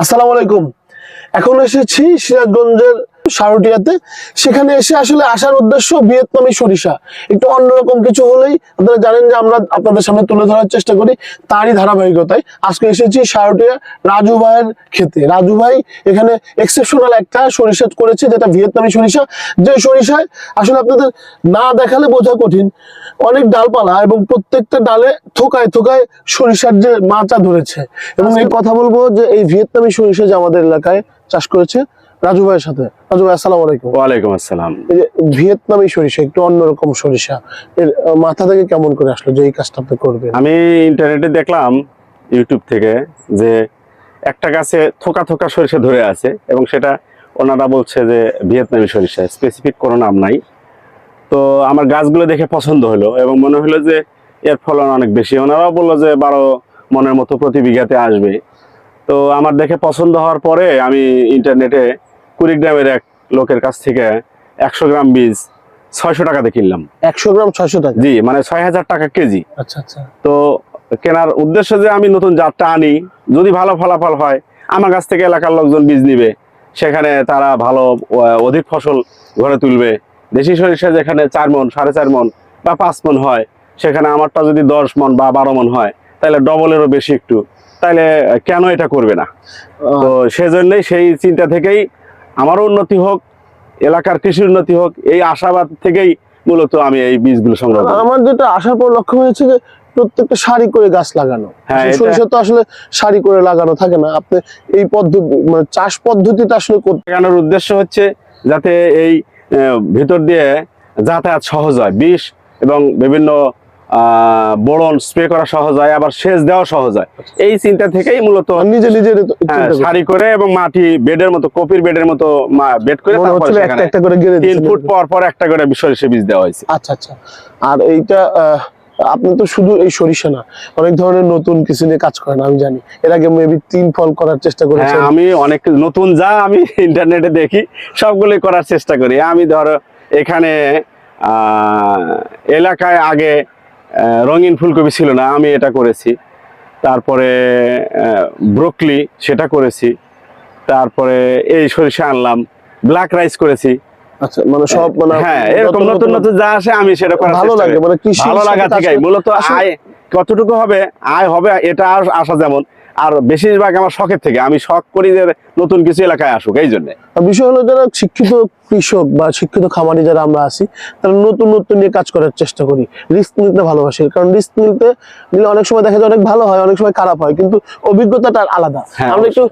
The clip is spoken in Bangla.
আসসালামু আলাইকুম। এখন এসেছি সিরাজগঞ্জের সারুটিয়াতে। সেখানে এসে আসলে আসার উদ্দেশ্য ভিয়েতনামি সরিষা, একটু অন্যরকম কিছু হলেই আপনারা জানেন যে আমরা আপনাদের সামনে তুলে ধরার চেষ্টা করি, তারই ধারাবাহিকতায় আজকে এসেছি সারুটিয়া রাজু ভাইয়ের ক্ষেতে। রাজু ভাই এখানে এক্সেপশনাল একটা সরিষা করেছে, যেটা ভিয়েতনামি সরিষা। যে সরিষায় আসলে আপনাদের না দেখালে বোঝা কঠিন, অনেক ডালপালা এবং প্রত্যেকটা ডালে থোকায় থোকায় সরিষার যে মাচা ধরেছে। এবং এই কথা বলবো যে এই ভিয়েতনামি সরিষা যে আমাদের এলাকায় চাষ করেছে রাজু ভাইয়ের সাথে। রাজু ভাই আসসালামু আলাইকুম। ওয়ালাইকুম আসসালাম। এই যে ভিয়েতনামি সরিষা, একটু অন্যরকম সরিষা, এর মাথা থেকে কেমন করে আসলো যে এই কাজটা আপনি করবেন? আমি ইন্টারনেটে দেখলাম ইউটিউব থেকে যে একটা গাছে থোকা থোকা সরিষা ধরে আছে এবং সেটা ওনারা বলছে যে ভিয়েতনামি সরিষা, স্পেসিফিক কোনো নাম নাই। তো আমার গাছগুলো দেখে পছন্দ হলো এবং মনে হলো যে এর ফলন অনেক বেশি। ওনারাও বললো যে 12 মনের মতো প্রতি বিঘাতে আসবে। তো আমার দেখে পছন্দ হওয়ার পরে আমি ইন্টারনেটে কুড়িগ্রামের এক লোকের কাছ থেকে 100 গ্রাম বীজ 600 টাকাতে কিনলাম। 100 গ্রাম 600 টাকা? জি, মানে 6000 টাকা কেজি। আচ্ছা আচ্ছা। তো কেনার উদ্দেশ্য যে আমি নতুন জাতটা আনি, যদি ভালো ফলাফল হয় আমার কাছ থেকে এলাকার লোকজন বীজ নিবে, সেখানে তারা ভালো অধিক ফসল ঘরে তুলবে। দেশি সরিষা যেখানে 4 মন, 4.5 মন বা 5 মন হয়, সেখানে আমারটা যদি 10 মন বা 12 মন হয়, তাহলে ডবলেরও বেশি একটু, তাহলে কেন এটা করবে না? তো সেজন্যই সেই চিন্তা থেকেই আমারও উন্নতি হোক, এলাকার কৃষির উন্নতি হোক, এই আশাবাদ থেকেই মূলত আমি এই বীজগুলো সংগ্রহ করি। আমার যেটা আসার পর লক্ষ্য হয়েছে যে প্রত্যেকটা সারি করে গাছ লাগানো। হ্যাঁ, আসলে সরিষা তো আসলে সারি করে লাগানো থাকে না। আপনি এই পদ্ধতি, মানে চাষ পদ্ধতিটা আসলে লাগানোর উদ্দেশ্য হচ্ছে যাতে এই ভিতর দিয়ে যাতায়াত সহজ হয়, বিষ এবং বিভিন্ন বোরন স্প্রে করা সহজ হয়, আবার সেচ দেওয়া সহজ হয়। এই চিন্তা থেকেই মূলত নিজে নিজের সারি করে এবং মাটি বেডের মতো, কপির বেডের মতো বেড করে তারপরে একটা একটা করে গেড়ে 3 ফুট পর পর একটা করে সরিষা বীজ দেওয়া হয়েছে। আচ্ছা আচ্ছা। আর এইটা আপনি তো শুধু এই সরিষা না, অনেক ধরনের নতুন কিছু নিয়ে কাজ করেন আমি জানি। এর আগে মেবি 3 ফল করার চেষ্টা করেছেন। হ্যাঁ, আমি অনেক নতুন যা আমি ইন্টারনেটে দেখি সবগুলোই করার চেষ্টা করি। আমি ধরো এখানে এলাকায় আগে রঙিন ফুলকপি ছিল না, আমি এটা করেছি। তারপরে ব্রোকলি, সেটা করেছি। তারপরে এই সরিষা আনলাম, ব্ল্যাক রাইস করেছি। আচ্ছা, মানে সব, মানে হ্যাঁ, এরকম নতুন নতুন যা আসে আমি সেটা করার ভালো চেষ্টা লাগে, করি। মানে কৃষি ভালো লাগা থেকে মূলত আসলে আয় কতটুকু হবে, আয় হবে এটা আর আসা যেমন, আর বেশিরভাগ আমার শখের থেকে, আমি শখ করি যে নতুন কিছু এলাকায় আসুক। এই জন্য বিষয় হলো, যারা শিক্ষিত কৃষক বা শিক্ষিত খামারি যারা আমরা আছি, তারা নতুন নতুন নিয়ে কাজ করার চেষ্টা করি, রিস্ক নিতে ভালোবাসি। কারণ রিস্ক নিলে অনেক সময় দেখা যায় অনেক ভালো হয়, অনেক সময় খারাপ হয়, কিন্তু অভিজ্ঞতাটা আলাদা। হ্যাঁ, আমরা একটু